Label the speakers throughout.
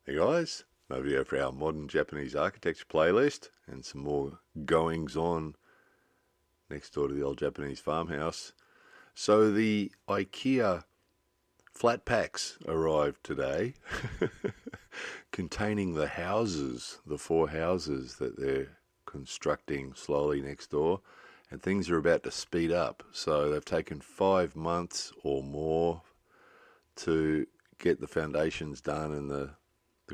Speaker 1: Hey guys, another video for our modern Japanese architecture playlist and some more goings on next door to the old Japanese farmhouse. So the Ikea flat packs arrived today containing the houses, the 4 houses that they're constructing slowly next door, and things are about to speed up. So they've taken 5 months or more to get the foundations done and the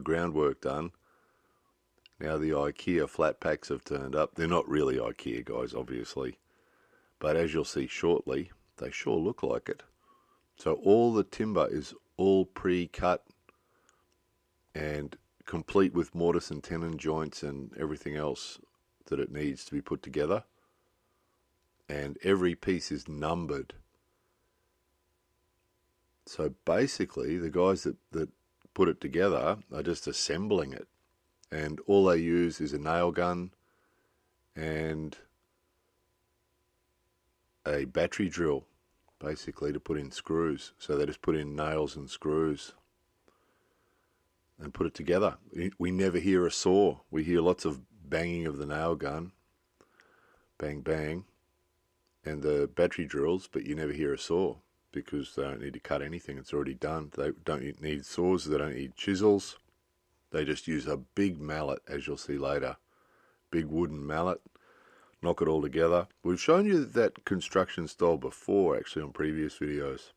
Speaker 1: groundwork done. Now the IKEA flat packs have turned up. They're not really IKEA guys, obviously, but as you'll see shortly, they sure look like it. So all the timber is all pre-cut and complete with mortise and tenon joints and everything else that it needs to be put together. And every piece is numbered. So basically, the guys that put it together are just assembling it. And all they use is a nail gun and a battery drill, basically, to put in screws. So they just put in nails and screws and put it together. We never hear a saw. We hear lots of banging of the nail gun, bang, bang, and the battery drills, but you never hear a saw because they don't need to cut anything. It's already done. They don't need saws. They don't need chisels. They just use a big mallet, as you'll see later. Big wooden mallet. Knock it all together. We've shown you that construction style before, actually, on previous videos.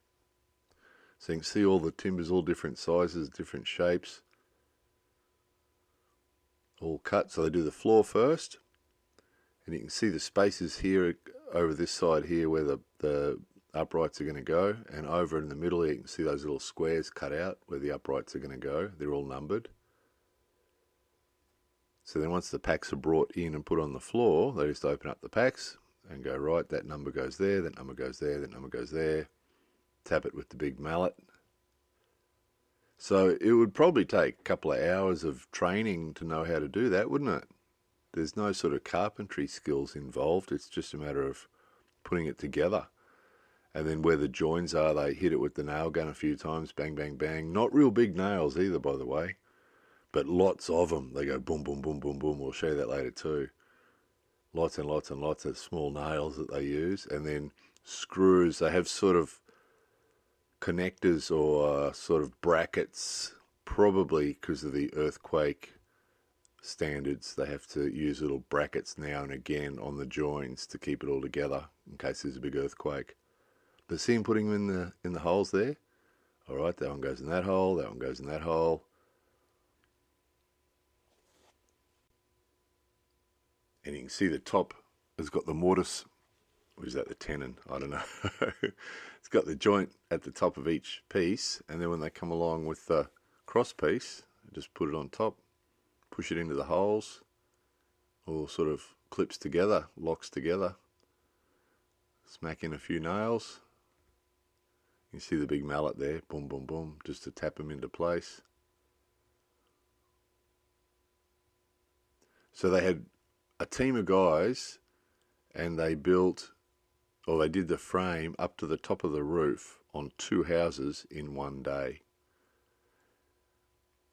Speaker 1: So you can see all the timbers, all different sizes, different shapes. All cut. So they do the floor first. And you can see the spaces here over this side here where the uprights are going to go. And over in the middle you can see those little squares cut out where the uprights are going to go. They're all numbered. So then once the packs are brought in and put on the floor, they just open up the packs and go, right, that number goes there, that number goes there, that number goes there. Tap it with the big mallet. So it would probably take a couple of hours of training to know how to do that, wouldn't it? There's no sort of carpentry skills involved. It's just a matter of putting it together. And then where the joins are, they hit it with the nail gun a few times, bang, bang, bang. Not real big nails either, by the way, but lots of them. They go boom, boom, boom, boom, boom. We'll show you that later too. Lots and lots and lots of small nails that they use. And then screws. They have sort of connectors or sort of brackets, probably because of the earthquake standards. They have to use little brackets now and again on the joins to keep it all together in case there's a big earthquake. But see him putting them in the holes there? All right, that one goes in that hole, that one goes in that hole. And you can see the top has got the mortise. Or is that the tenon? I don't know. It's got the joint at the top of each piece, and then when they come along with the cross piece, just put it on top, push it into the holes, all sort of clips together, locks together, smack in a few nails. You see the big mallet there, boom, boom, boom, just to tap them into place. So they had a team of guys and they built, or they did the frame up to the top of the roof on 2 houses in one day.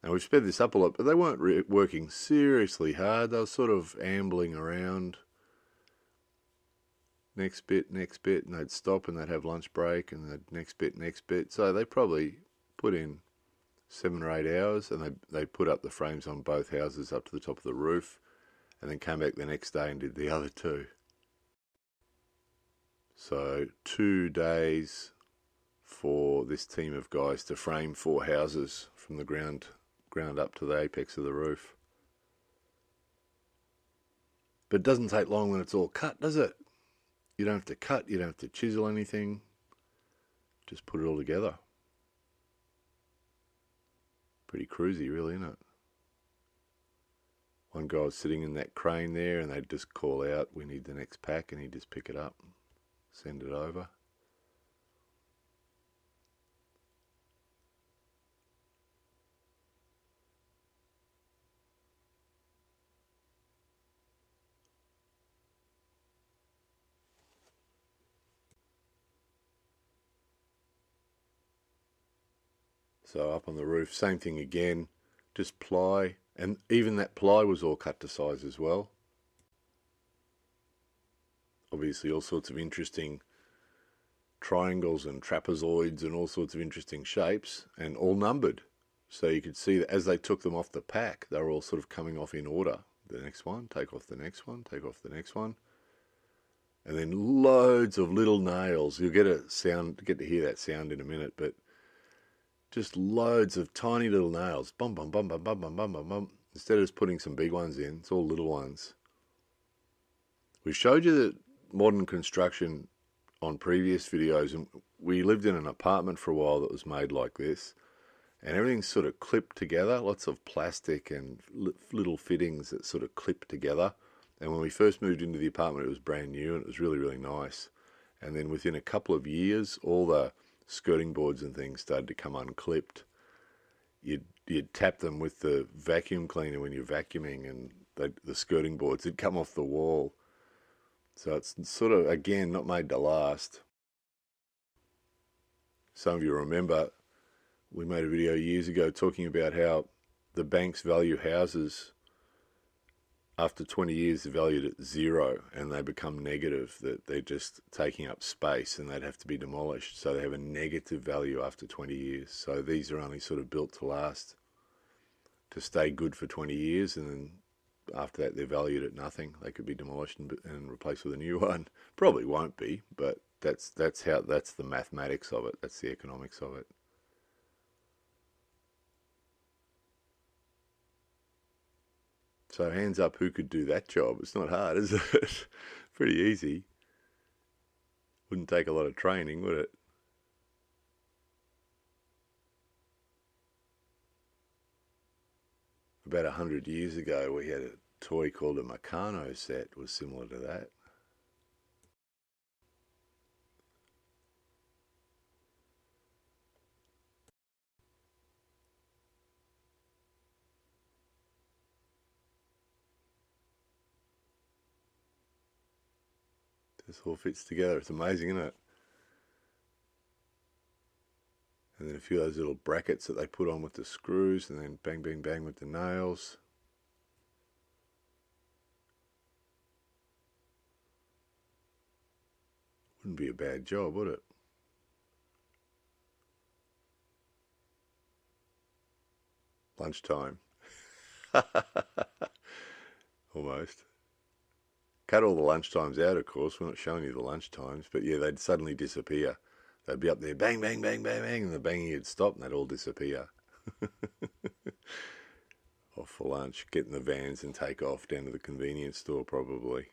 Speaker 1: And we've sped this up a lot, but they weren't working seriously hard. They were sort of ambling around. Next bit, and they'd stop and they'd have lunch break, and the next bit. So they probably put in 7 or 8 hours, and they put up the frames on both houses up to the top of the roof, and then came back the next day and did the other 2. So 2 days for this team of guys to frame 4 houses from the ground up to the apex of the roof. But it doesn't take long when it's all cut, does it? You don't have to cut, you don't have to chisel anything. Just put it all together. Pretty cruisy, really, isn't it? One guy was sitting in that crane there and they'd just call out, we need the next pack, and he'd just pick it up, send it over. So up on the roof, same thing again, just ply, and even that ply was all cut to size as well. Obviously all sorts of interesting triangles and trapezoids and all sorts of interesting shapes, and all numbered. So you could see that as they took them off the pack, they were all sort of coming off in order. The next one, take off the next one, take off the next one. And then loads of little nails. You'll get to hear that sound in a minute, but just loads of tiny little nails. Bum, bum, bum, bum, bum, bum, bum, bum, bum. Instead of just putting some big ones in, it's all little ones. We showed you that modern construction on previous videos, and we lived in an apartment for a while that was made like this, and everything's sort of clipped together, lots of plastic and little fittings that sort of clip together. And when we first moved into the apartment, it was brand new and it was really, really nice. And then within a couple of years, all the skirting boards and things started to come unclipped. You'd tap them with the vacuum cleaner when you're vacuuming, and the skirting boards would come off the wall. So it's sort of, again, not made to last. Some of you remember we made a video years ago talking about how the banks value houses after 20 years. They're valued at zero, and they become negative, that they're just taking up space and they'd have to be demolished. So they have a negative value after 20 years. So these are only sort of built to last, to stay good for 20 years, and then after that they're valued at nothing. They could be demolished and replaced with a new one. Probably won't be, but that's the mathematics of it. That's the economics of it. So hands up, who could do that job? It's not hard, is it? Pretty easy. Wouldn't take a lot of training, would it? About 100 years ago, we had a toy called a Meccano set. It was similar to that. This all fits together. It's amazing, isn't it? And then a few of those little brackets that they put on with the screws, and then bang, bang, bang with the nails. Wouldn't be a bad job, would it? Lunchtime. Almost. Cut all the lunchtimes out, of course. We're not showing you the lunchtimes, but yeah, they'd suddenly disappear. They'd be up there, bang, bang, bang, bang, bang, and the banging would stop and they'd all disappear. Off for lunch, get in the vans and take off down to the convenience store probably.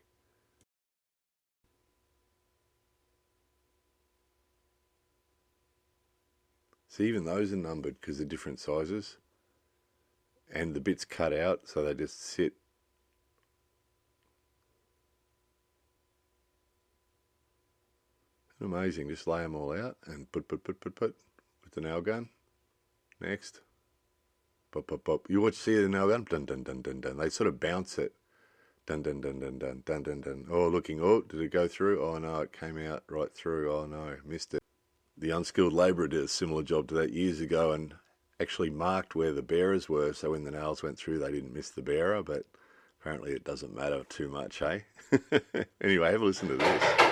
Speaker 1: See, even those are numbered because they're different sizes. And the bits cut out, so they just sit. Amazing, just lay them all out and put with the nail gun. Next. Pop, pop, pop. You watch, see the nail gun? Dun, dun, dun, dun, dun. They sort of bounce it. Dun, dun, dun, dun, dun, dun, dun, dun. Oh, looking, oh, did it go through? Oh no, it came out right through. Oh no, missed it. The unskilled labourer did a similar job to that years ago and actually marked where the bearers were, so when the nails went through they didn't miss the bearer, but apparently it doesn't matter too much, hey? Anyway, have a listen to this.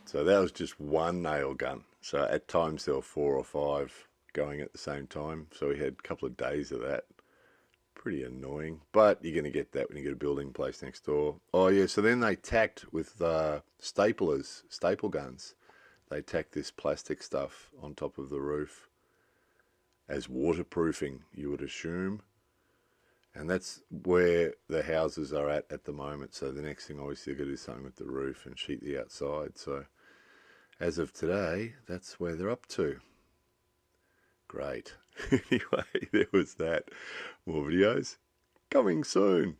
Speaker 1: So that was just one nail gun. So at times there were 4 or 5 going at the same time. So we had a couple of days of that. Pretty annoying. But you're going to get that when you get a building place next door. Oh yeah, so then they tacked with staplers, staple guns. They tacked this plastic stuff on top of the roof as waterproofing, you would assume. And that's where the houses are at the moment. So the next thing obviously they're going to do something with the roof and sheet the outside. So as of today, that's where they're up to. Great. Anyway, there was that. More videos coming soon.